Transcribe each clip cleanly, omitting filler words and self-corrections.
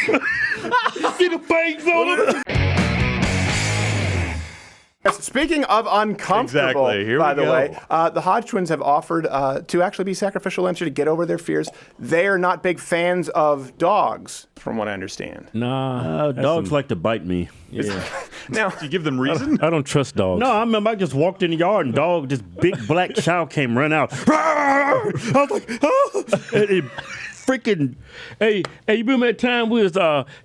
See the bangs on them? Speaking of uncomfortable, by the way, the Hodge Twins have offered to actually be sacrificial lambs to get over their fears. They are not big fans of dogs, from what I understand. Nah, dogs like to bite me. Yeah. Now, do you give them reason? I don't trust dogs. No, I remember I just walked in the yard and dog, this big black chow came running out. I was like, oh! And it freaking, hey, you remember that time we was,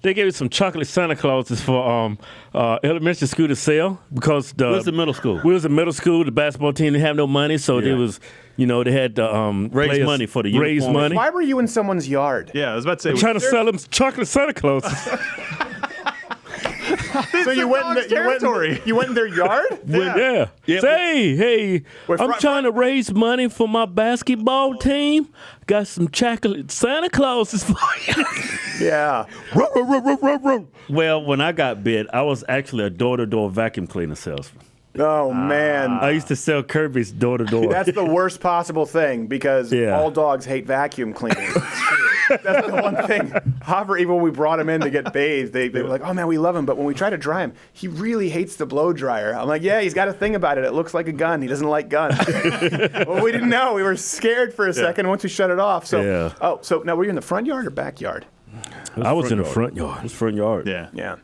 they gave us some chocolate Santa Clauses for elementary school to sell because we was in middle school. We was in middle school. The basketball team didn't have no money, so they was, you know, they had to raise money for the uniform. Raise money. Why were you in someone's yard? Yeah, I was about to say. Trying to sell them chocolate Santa Clauses. So you went in their yard? Yeah. Say, hey, I'm trying to raise money for my basketball team. Got some chocolate Santa Clauses for you. Yeah. Well, when I got bit, I was actually a door-to-door vacuum cleaner salesman. Oh, man. I used to sell Kirby's door-to-door. That's the worst possible thing because all dogs hate vacuum cleaning. That's the one thing. Hopper, even when we brought him in to get bathed, they were like, oh, man, we love him. But when we try to dry him, he really hates the blow dryer. I'm like, yeah, he's got a thing about it. It looks like a gun. He doesn't like guns. Well, we didn't know. We were scared for a second once we shut it off. So, so now were you in the front yard or backyard? I was in the front yard. It was front yard. Yeah.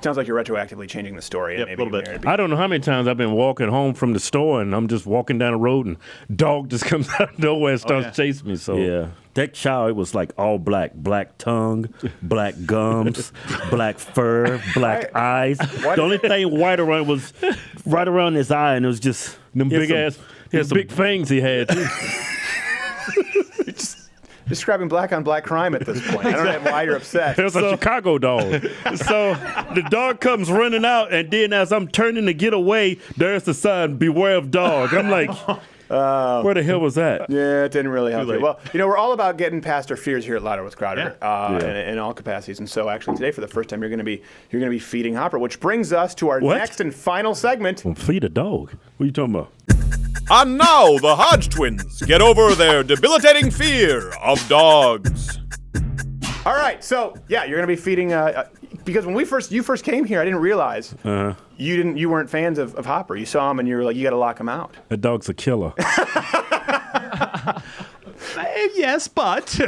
Sounds like you're retroactively changing the story. Yep, a little bit. I don't know how many times I've been walking home from the store and I'm just walking down the road and dog just comes out of nowhere and starts chasing me. So that chow, it was like all black tongue, black gums, black fur, black eyes. The only thing white around was right around his eye, and it was just them big ass, big fangs he had too. Describing black on black crime at this point. I don't know why you're upset. It was a Chicago dog. So the dog comes running out, and then as I'm turning to get away, there's the sign, beware of dog. I'm like, where the hell was that? Yeah, it didn't really help you. Well, you know, we're all about getting past our fears here at Louder with Crowder in all capacities. And so actually today, for the first time, you're going to be feeding Hopper, which brings us to our next and final segment. Well, feed a dog? What are you talking about? And now the Hodge Twins get over their debilitating fear of dogs. All right, so you're going to be feeding because when you first came here, I didn't realize you weren't fans of Hopper. You saw him and you were like, you got to lock him out. That dog's a killer. Yes, but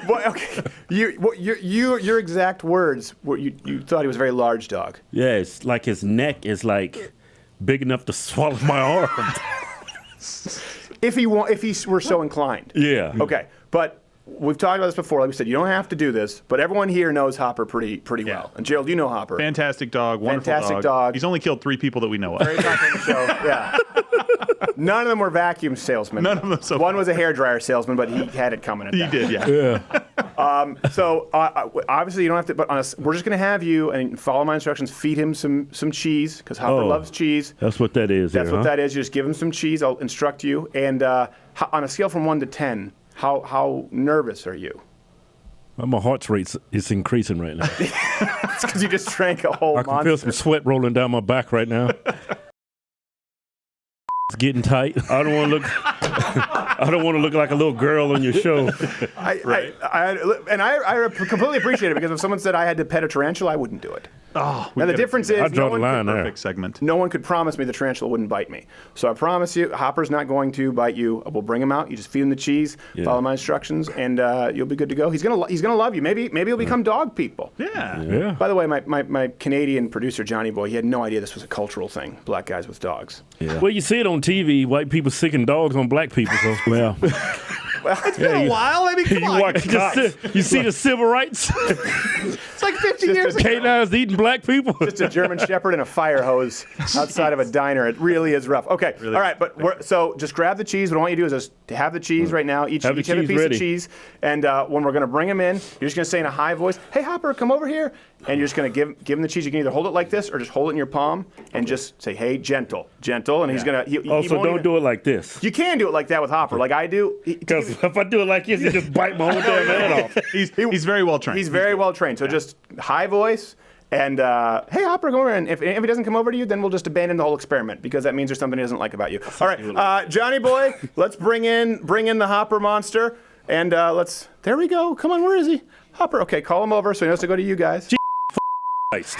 well, okay. Your exact words were you thought he was a very large dog. Yeah, it's like his neck is like big enough to swallow my arm. If he were so inclined. Yeah. Okay, but we've talked about this before. Like we said, you don't have to do this, but everyone here knows Hopper pretty well. And Gerald, you know Hopper. Fantastic dog, wonderful Fantastic dog. He's only killed 3 people that we know of. Very popular show. Yeah. None of them were vacuum salesmen. None of them. So one was a hairdryer salesman, but he had it coming. He did, yeah. So obviously you don't have to. But we're just going to have you and follow my instructions. Feed him some cheese because Hopper loves cheese. That's what that is. That's what that is. You just give him some cheese. I'll instruct you. And on a scale from 1 to 10, how nervous are you? My heart rate is increasing right now. It's because you just drank a whole monster. I can feel some sweat rolling down my back right now. It's getting tight. I don't want to look like a little girl on your show. I completely appreciate it because if someone said I had to pet a tarantula, I wouldn't do it. Oh, now the difference is no one could promise me the tarantula wouldn't bite me. So I promise you, Hopper's not going to bite you. We'll bring him out. You just feed him the cheese, follow my instructions, and you'll be good to go. He's gonna love you. Maybe he'll become dog people. Yeah. By the way, my Canadian producer Johnny Boy, he had no idea this was a cultural thing. Black guys with dogs. Yeah. Well, you see it on TV. White people sicking dogs on black people. So well. Well, it's been a while. I mean, come on. You see the civil rights? It's like 50 years ago. Canines eating black people. Just a German Shepherd and a fire hose outside of a diner. It really is rough. Okay, all right, but so just grab the cheese. What I want you to do is just have the cheese right now. Each have a piece of cheese. And when we're going to bring him in, you're just going to say in a high voice, "Hey, Hopper, come over here." And you're just going to give him the cheese. You can either hold it like this or just hold it in your palm and just say, "Hey, gentle." And he's going to... So don't do it like this. You can do it like that with Hopper, like I do. Because if I do it like this, he just bite my whole damn head off. He's very well trained. He's very well trained. So just high voice and, "Hey, Hopper, come over." And if he doesn't come over to you, then we'll just abandon the whole experiment because that means there's something he doesn't like about you. All right, Johnny Boy, let's bring in the Hopper monster. And there we go. Come on, where is he? Hopper. Okay, call him over so he knows to go to you guys. Christ.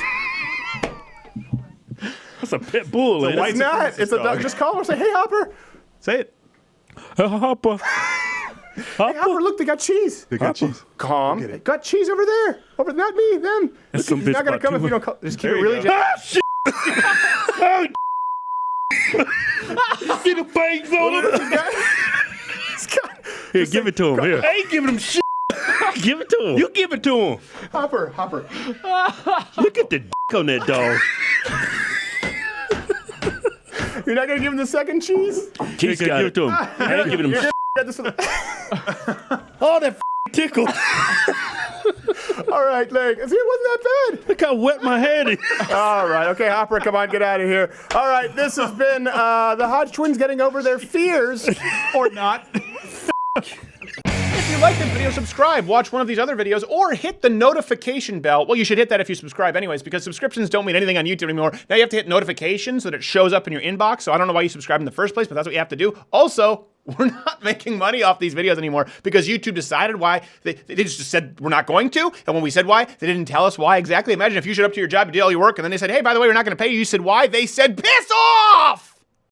That's a pit bull. It's not. It's a dog. Just call him and say, hey, Hopper. Say it. Hopper. Hey, Hopper, look, they got cheese. They got cheese. Calm. They got cheese over there. Over, not me, them. He's not going to come if you don't call. Just keep it really gentle. Ah, shit. Oh, you see the bangs on him? Here, give it to him. Here. I ain't giving him shit. Give it to him. You give it to him. Hopper. Look at the dick on that dog. You're not going to give him the second cheese? Cheese got give it to him. I ain't giving him shit. Oh, that tickle. All right, Larry. See, it wasn't that bad. Look how wet my head is. All right. Okay, Hopper, come on, get out of here. All right, this has been the Hodge Twins getting over their fears. Or not. If you like this video, subscribe, watch one of these other videos, or hit the notification bell. Well, you should hit that if you subscribe anyways, because subscriptions don't mean anything on YouTube anymore. Now you have to hit notifications so that it shows up in your inbox. So I don't know why you subscribe in the first place, but that's what you have to do. Also, we're not making money off these videos anymore because YouTube decided why. They just said we're not going to. And when we said why, they didn't tell us why exactly. Imagine if you showed up to your job, you did all your work, and then they said, hey, by the way, we're not going to pay you. You said why? They said, piss off!